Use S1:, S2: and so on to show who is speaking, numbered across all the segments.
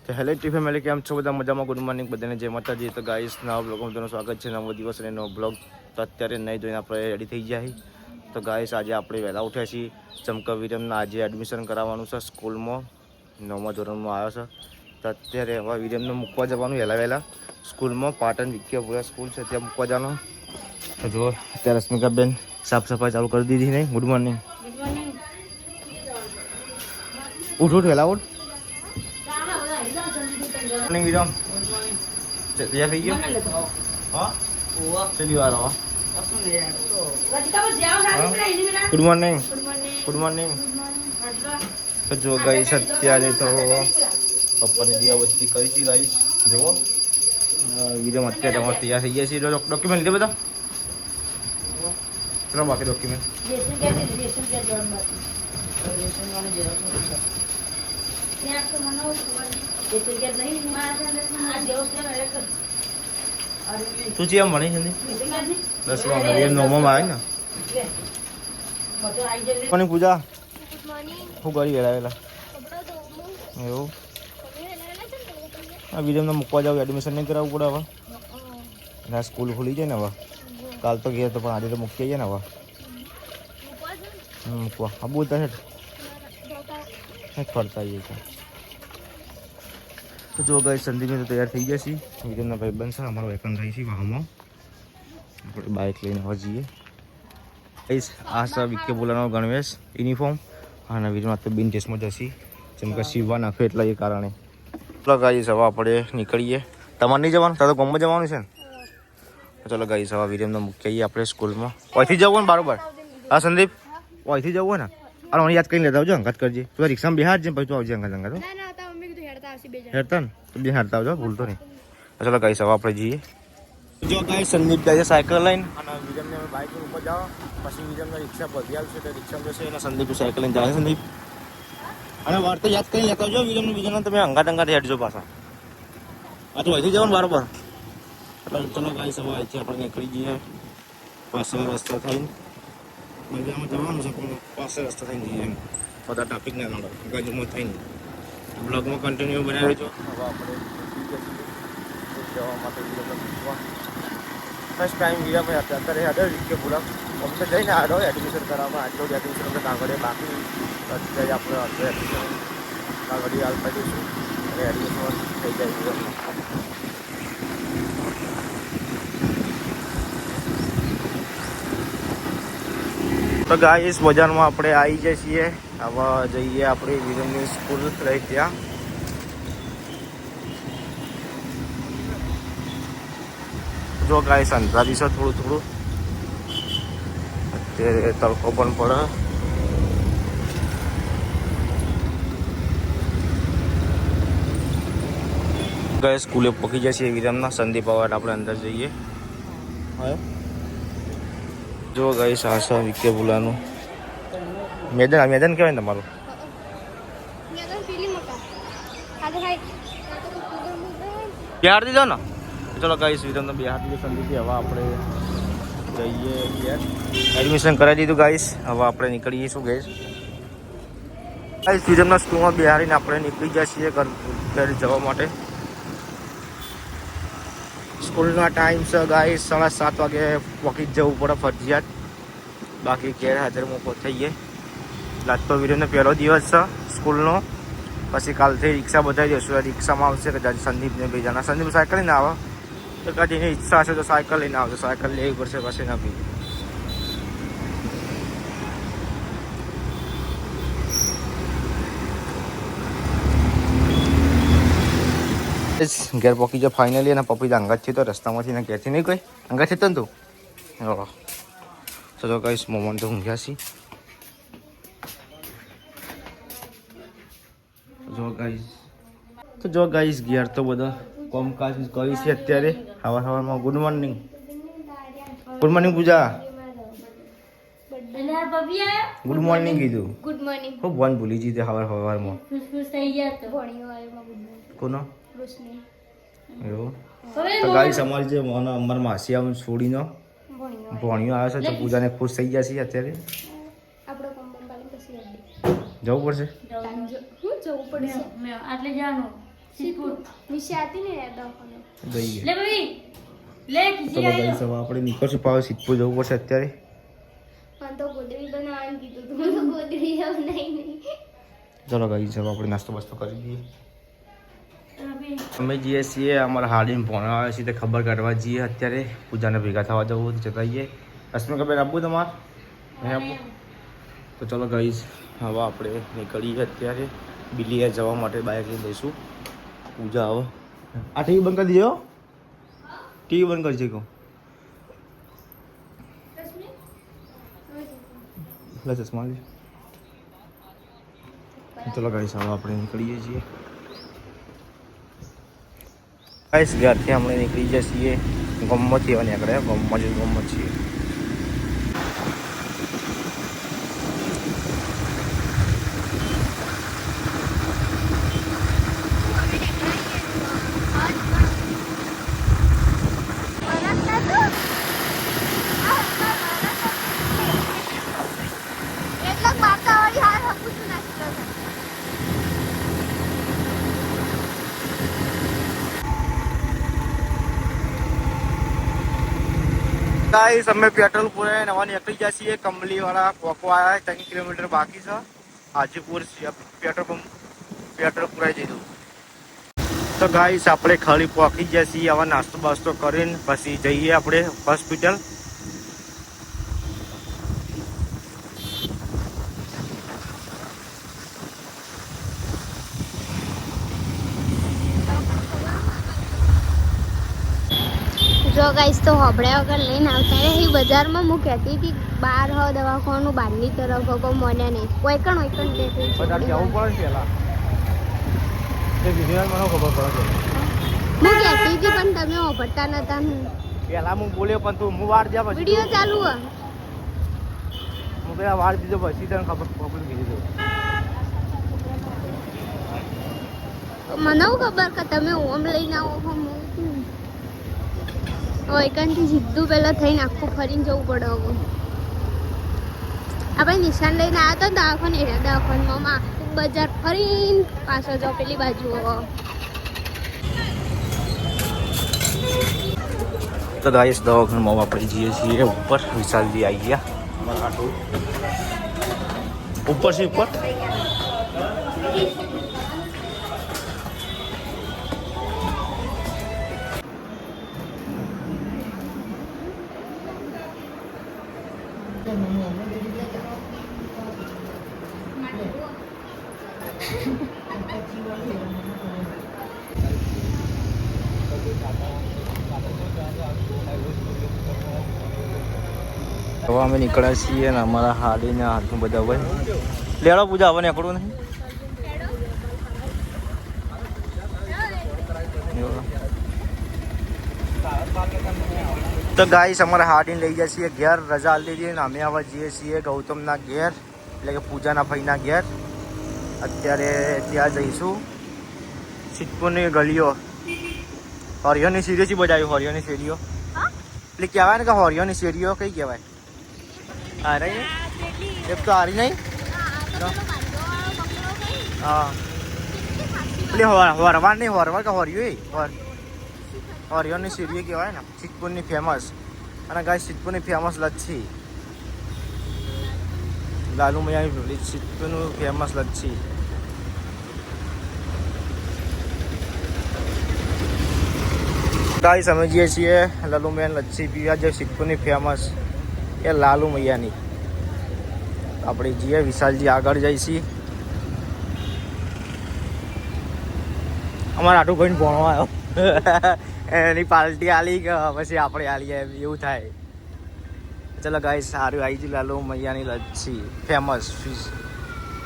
S1: તો hello T family, કેમ છો બધા? મજામાં? ગુડ મોર્નિંગ બધાને, જય માતાજી. તો ગાઈસ, નવા બ્લોગમાં તમારું સ્વાગત છે. નવો દિવસ અને નવો બ્લોગ. તો અત્યારે નહીં જોઈને આપણે રેડી થઈ ગયા છીએ. તો ગાઈસ, આજે આપણે વહેલા ઉઠ્યા છીએ. ચમકા વિરમના આજે એડમિશન કરાવવાનું છે સ્કૂલમાં. 9મા ધોરણમાં આવ્યો છે. તો અત્યારે હવે વિરમને મૂકવા જવાનું વહેલા સ્કૂલમાં. પાટણ વિદ્યાપુરા સ્કૂલ છે, ત્યાં મૂકવા જવાનું. તો જુઓ, અત્યારે રશ્મિકાબેન સાફ સફાઈ ચાલુ કરી દીધી નહીં? Good morning. ઉઠ વહેલા ઉઠ. મોર્નિંગ વિરમ. તૈયાર થઈ ગયો? હા, ચલી વાર આવો. Good morning. Good morning. તો જો ગાઈસ, અત્યારે તો પપ્પાની દિયાબત્તી કરી છે ગાઈસ. જુઓ, વિરમ અત્યારે અમારે તૈયાર થઈ ગયા છે. ડોક્યુમેન્ટ લીધે બધા? ચલો બાકી ડોક્યુમેન્ટ તું ચિયા મળી છે? 10માં 9માં આવે ને કોની પૂજા? શું કરી વેલા એવું? હા, વિરમને મૂકવા જાવ, એડમિશન નહીં કરાવવું પડે હવે. ના, સ્કૂલ ખુલી જાય ને હવે. કાલ તો ગયા તો પણ આજે તો મૂકી આવીએ ને હવે. મૂકવા હા બોલતા છે ફરતા આવીએ છે. તો જો ગાઈસ, સંદીપને તો તૈયાર થઈ ગયા છીએ. વિરમના ભાઈ બનશે, અમારો વેકન રહી છે વાહમાં. આપણે બાઇક લઈને આવવા જઈએ. ગાઈસ, આ સર વિકે બોલાનો ગણવેશ યુનિફોર્મ. અને વિરમ તો બિન ટેસ્ટમાં જશે, જેમ કે સીવવા નાખે એટલે એ કારણે. ચલો ગાઈસ, હવે આપણે નીકળીએ. તમારે નહીં જવાનું? તારે તો ગામમાં જવાનું છે ને? ચલો ગાઈસ, હવે વિરમને મૂકી આવીએ આપણે સ્કૂલમાં. અહીંથી જવું ને બરાબર? હા સંદીપ, અહીંથી જવું ને? અરે મને યાદ કરીને લેતા આવજો, અંગાત કરજે. તું રિક્ષામાં બિહાર છે, પછી તું આવજે અંગાત. હેરતા ને તો બે હારતા આવજો, ભૂલતો નહીં. ચલો ગાઈસ, હવે આપણે જઈએ. જો ગાઈસ, સંદીપ જાય છે સાયકલ લઈને, અને વિરમને અમે બાઇક ઉપર જાઓ. પછી વિરમને રિક્ષા બધી આવશે તો રિક્ષામાં જશે, અને સંદીપ સાયકલ લઈને જાય. સંદીપ અને વાર તો યાદ કરીને લેતા આવજો વિરમને. બીજાને તમે અંગાત હેડજો પાછા. આ તો અહીંથી જવાનું બરાબર. ચલો ગાઈસ, હવે અહીંથી આપણે નીકળી જઈએ. પાસે રસ્તો થઈને મજામાં જવાનું છે, પણ પાસે રસ્તો થઈને જઈએ. બધા ટ્રાફિક ના નડે ગજમાં થઈને. બ્લોગમાં કન્ટિન્યુ બનાવી છો. હવે આપણે જવા માટે ફર્સ્ટ ટાઈમ વિરા ભાઈ અત્યારે આડો વિકે પૂરા અમને જઈને આડો એડમિશન કરાવવા. આટલું જ એડમિશન આપણે કાગળે બાકી અત્યારે આપણે અત્યારે એડમિશન કાગળી હાલ કરી દઈશું અને એડમિશન થઈ જાય. તો ગાઈસ, બજારમાં આપણે આવી જઈએ છીએ. હવે જઈએ આપણે વિરમની સ્કૂલ રહી ત્યાં. જો ગાઈસ, અંધારી છે થોડું. અત્યારે તડકો પણ પડે. ગાઈસ, સ્કૂલે પહોંચી જાય છે વિરમના. સંદીપ અવાજ આપણે અંદર જઈએ. હા, જો ગાઈસ, આ છે વિકે બોલાનું મેદાન. મેદાન કહેવાય ને તમારું? બિહાર દીધો ને? ચલો ગાઈસ, વિરમને બિહાર દીધો સંદીપ. હવે આપણે જઈએ ઘેર. એડમિશન કરાવી દીધું ગાઈસ. હવે આપણે નીકળીએ શું ગાઈસ? વિરમના સ્કૂલમાં બિહારીને આપણે નીકળી ગયા છીએ ઘરે જવા માટે. સ્કૂલનો ટાઈમ છે ગાઈસ 7:30 વાગે પહોંચી જવું પડે ફરજિયાત. બાકી ગેરહાજરમાં થઈએ. આજ તો વિરમનો પહેલો દિવસ છે સ્કૂલનો. પછી કાલથી રિક્ષા બધાઈ જઈશું. રિક્ષામાં આવશે કે સંદીપને બે જણા. સંદીપ સાયકલ લઈને આવે તો કદાચ એની ઈચ્છા હશે તો સાયકલ લઈને આવશે. સાયકલ લેવી પડશે પછી ના બી. ઘેર પહોંચી જાય ફાઇનલી. અને પપ્પી અંગાત છે તો રસ્તામાંથી ને ઘેરથી નહીં કોઈ અંગાત છે ને તું? ઓહ, ચલો કહીશ મોમન તો ઊંઘ્યા છી. જો ગાઈસ ઘેર તો બધા કામકાજ કરી છે અત્યારે. સવારમાં ગુડ મોર્નિંગ. ગુડ મોર્નિંગ પૂજા. ગુડ મોર્નિંગ કીધું. Good morning. ખૂબ ભણ ભૂલી જઈ સવારમાં. કોનો? એવું? તો ગાઈસ, અમારી જે અમારા માસી આમ છોડીનો ભણ્યો આવે છે તો પૂજાને ખુશ થઈ ગયા છે અત્યારે. જવું પડશે.
S2: જવું પડશે. આટલે જવાનું નીચે આતી ને દવાખાને
S1: જઈએ
S2: લે ભાઈ લે
S1: ચલો ગાઈસ હવે આપણે નીકળશું પાવ સિદ્ધપુર જવું પડશે અત્યારે
S2: પણ તો ગોદડી બનાવવાનું કીધું તું તો ગોદડી બનાવી નહીં
S1: ચલો ગાઈસ હવે આપણે નાસ્તો બાસ્તો કરી દઈએ અમે જઈએ છીએ અમારા હાડીને ભોણા આવે છે તે ખબર કાઢવા જઈએ અત્યારે પૂજાને ભેગા થવા જવું જતા જઈએ અશ્મિકા બેન આપવું તમારે નહીં આપવું તો ચલો ગાઈસ હવે આપણે નીકળીએ અત્યારે બિલીએ જવા માટે બાઇક લઈને જઈશું પૂજા હવે આ ટીવી બંધ કરી દેજો ટીવી બંધ કરજે કહું એટલે ચશ્મા લે ચલો ગાઈસ હવે આપણે નીકળીએ છીએ ગાઈસ ઘરથી આપણે નીકળી જઈએ છીએ ગમમાંથી હવે નીકળે ગમમાં જ ગમત છીએ गाइस અમે પેટ્રોલ પુરાય નવા નીકળી ગયા છીએ કંબલી વાળા કોકો આયા 3 કિલોમીટર બાકી છે હાજીપુર પેટ્રોલ પુરાઈ દીધું તો ગાઈસ આપણે ખાલી પહોંચી ગયા છીએ હવે નાસ્તો બાસ્તો કરીને પછી જઈએ આપણે હોસ્પિટલ
S2: જો ગાઈસ તો હોબળ્યા વગર લઈને આવતા રહી બજારમાં હું કહેતી હતી બહાર હો દવાખાનું બહારની તરફ હો મને નહીં કોઈ કણ લેતી
S1: બધા જવું પડે પેલા તે વિડીયો મને ખબર પડે
S2: હું કહેતી હતી પણ તમે હોબળતા નતા
S1: પેલા હું બોલ્યો પણ તું હું વાર જ્યાં પછી
S2: વિડીયો ચાલુ હે
S1: હું પેલા વાર દીધો પછી તને ખબર કીધું
S2: મને ખબર કે તમે ઓમ લઈને આવો હો એકાંતથી સીધું પહેલાં થઈને આખું ફરીને જવું પડે હવે આપણે નિશાન લઈને આવ્યા તો દવાખાનમાં આખું બજાર ફરીને પાછો જાઓ પેલી બાજુ હવે
S1: તો ગાઈસ દવાખાનામાં આપણે જઈએ છીએ ઉપર વિશાલજી આવી ગયા અમારા આટલું ઉપર છે ઉપર હવે અમે નીકળ્યા છીએ ને અમારા હાડીને હાથનું બધા હોય લેડો પૂજા હવે નીકળવું નહીં તો ગાઈસ અમારા હાડીને લઈ જાય છીએ ઘેર રજા આપી દીધી ને અમે હવે જઈએ છીએ ગૌતમના ઘેર એટલે કે પૂજાના ભાઈના ઘેર અત્યારે ત્યાં જઈશું સિદ્ધપુરની ગલીઓ હરિયોની સીડીઓ થી બજાવ્યું હરિયોની સીડીઓ એટલે કહેવાય ને કે હરિયોની સીડીઓ કઈ કહેવાય આ રહી એક તો હારી નહીં હા એટલે હરવાર નહીં હરવાર કે હરિયો હરિયોની સીડીઓ કહેવાય ને સિદ્ધપુરની ફેમસ અને ગાય સિદ્ધપુરની ફેમસ લચ્છી લાલુ મૈયાની સિદ્ધપુરનું ફેમસ લચ્છી ગાઈસ અમે જઈએ છીએ લાલુ મૈયા લચ્છી પીવા જે સિદ્ધપુરની ફેમસ એ લાલુ મૈયાની આપણે જઈએ વિશાલજી આગળ જઈશી અમારા આટું ભાઈને ભણવા આવ્યો એની પાર્ટી આલી કે પછી આપણે આલીએ એવું થાય ચલો ગાઈસ સારું આવી ગયું લાલુ મૈયાની લચ્છી ફેમસ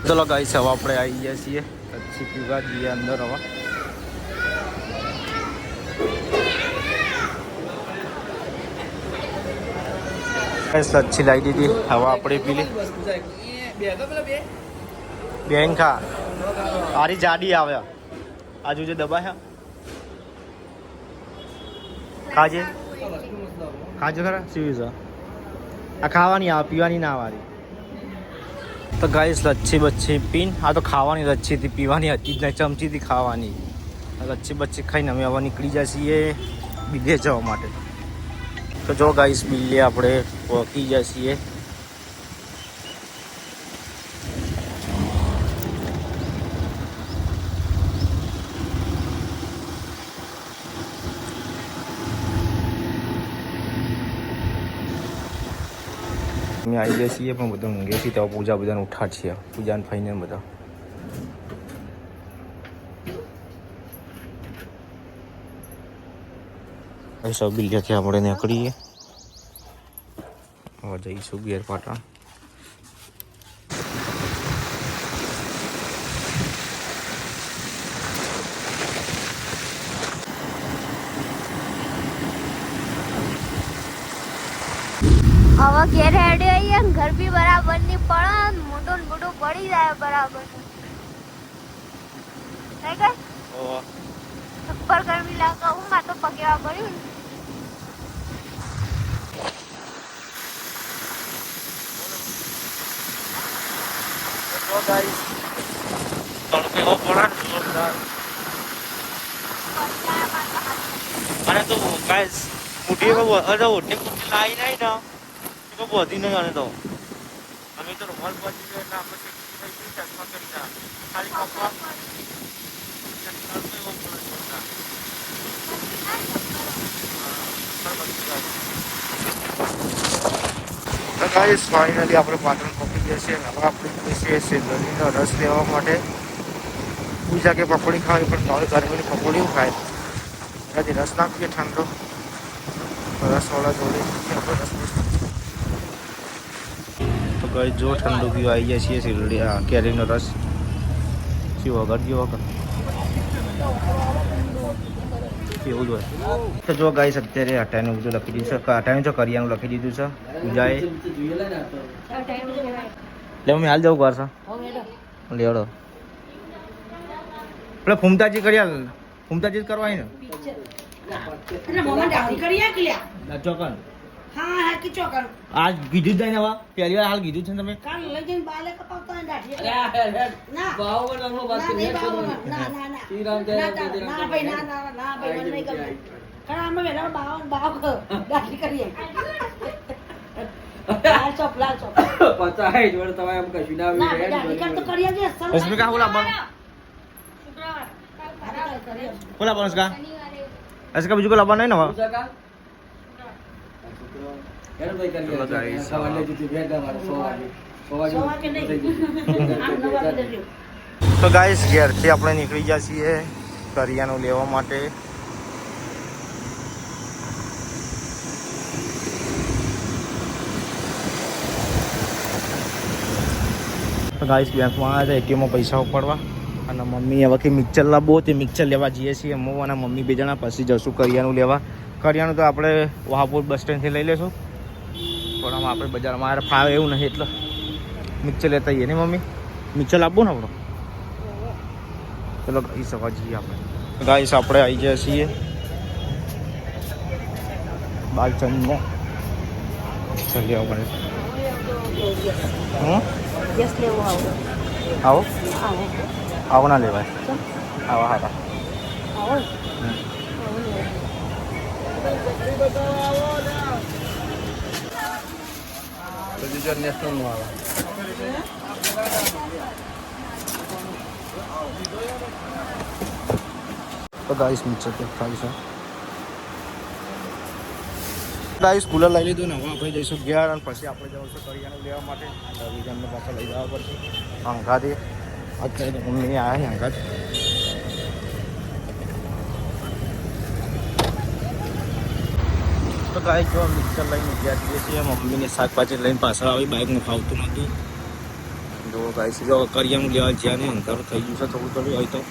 S1: ચલો ગાઈસ હવે આપણે આવી ગયા છીએ લચ્છી પીવા જઈએ અંદર હવે લચ્છી લાવી દીધી હવે આપણે પી લી બેન ખા આરી જાડી આવે આજુ જે દબા છે ખાજે ખાજો ખરા સીવીસ આ ખાવાની આવે પીવાની ના વાળી તો ગાઈસ લચ્છી બચ્છી પીન આ તો ખાવાની લચ્છી હતી પીવાની હતી જ નહીં ચમચીથી ખાવાની લચ્છી બચ્છી ખાઈને અમે હવે નીકળી જાય છીએ બિલ્લે જવા માટે. તો જો ગાઈસ બિલ્લે આપણે પહોંચી જાય છીએ. અમે આવી ગયા છીએ પણ બધા ઊંઘે છીએ તો પૂજા બધાને ઉઠાડ છીએ પૂજાને ફઈને બધા. સૌ બિલ્ડિયાથી આપણે નીકળીએ હવે જઈશું ગેર પાટણ.
S2: હવે ઘેર હેડે આવીએ ને ઘર બી બરાબર ની પડે મોટું મોટું પડી જાય બરાબર થઈ ગઈ ઉપર ગરમી લાગે હું માં તો પગેવા પડ્યું ને.
S1: તો ગાઈસ તડકે હો પડા જોરદાર. અને તો ગાઈસ મુઠી કો અરે ઓટે કો લાઈ નહીં ના તો બોધી નહીં આને તો અમે તો રોલ બોધી છે એટલે આપણે થઈ ગઈ ચશ્મા કરી ના ખાલી કપા તો ગાઈસ ફાઇનલી આપણે પાટણ પહોંચી ગયા છીએ. હવે આપણે જઈએ છીએ ગરમીનો રસ લેવા માટે. પૂજા કે પકોડી ખાવી પણ હવે ગરમીની પકોડી ખાય ત્યાંથી રસ ના પીએ ઠંડો રસવાળા જોડે આપણે રસ. તો ગઈ જો ઠંડુ પીવા આવી ગયા છીએ શીરડી કેરીનો રસ શું વગર જેવો વગર એવું જ હોય. તો જો ગાઈસ અત્યારે અટાઈનું બધું લખી દીધું છે અટાઈનું જો કરિયાનું લખી દીધું છે પૂજાએ. એટલે મેં હાલ જવું ઘર છે લેવડો એટલે ફૂમતાજી કર્યા ફૂમતાજી જ કરવાય ને ચોકન આજ કીધું જ નહીં હવે પહેલી વાર હાલ કીધું છે ને તમે બીજું કોઈ લાવવાનું નહીં ને તો ગાઈસ ઘેરથી આપણે નીકળી ગયા છીએ કરિયાનું લેવા માટે. તો ગાઈસ બેંકમાં આવ્યા હતા એટીએમમાં પૈસા ઉપાડવા અને મમ્મી હવે કે મિક્સર લાવવો તે મિક્સર લેવા જઈએ છીએ હું અને મમ્મી બે જણા પછી જશું કરિયાનું લેવા. કરિયાનું તો આપણે વહાપુર બસ સ્ટેન્ડથી લઈ લેશું પણ આમાં આપણે બજારમાં મારે ફાવે એવું નહીં એટલે મિક્સર લેતા આવીએ ને મમ્મી મિક્સર લાવવું ને આપણો. ચલો ગાઈસ હવે જઈએ આપણે. ગાઈસ આપણે આવી ગયા છીએ બાલચંદમાં ચાલ્યો આપણે. આવો આવો ના લેવાય આવા હારા તો ગાઈસ મિક્સર તો ખાઈ છે ગાઈસ કુલર લઈ લીધું ને હવે આપણે જઈશું ઘેર અને પછી આપણે જઈશું કરિયાનું લેવા માટે બીજાને પાછા લઈ જવા પડશે અંગાથી. અત્યારે મમ્મી આવ્યા અંગાત. તો ગાઈસ જો મિક્સર લઈને ગયા જઈએ છીએ મમ્મીને શાકભાજી લઈને પાછળ આવી બાઇકનું ફાવતું નહોતું. જો ગાઈસ જો કરિયાનું લેવા જ્યાં ને અંધારું થઈ ગયું છે થોડું થોડું હોય તો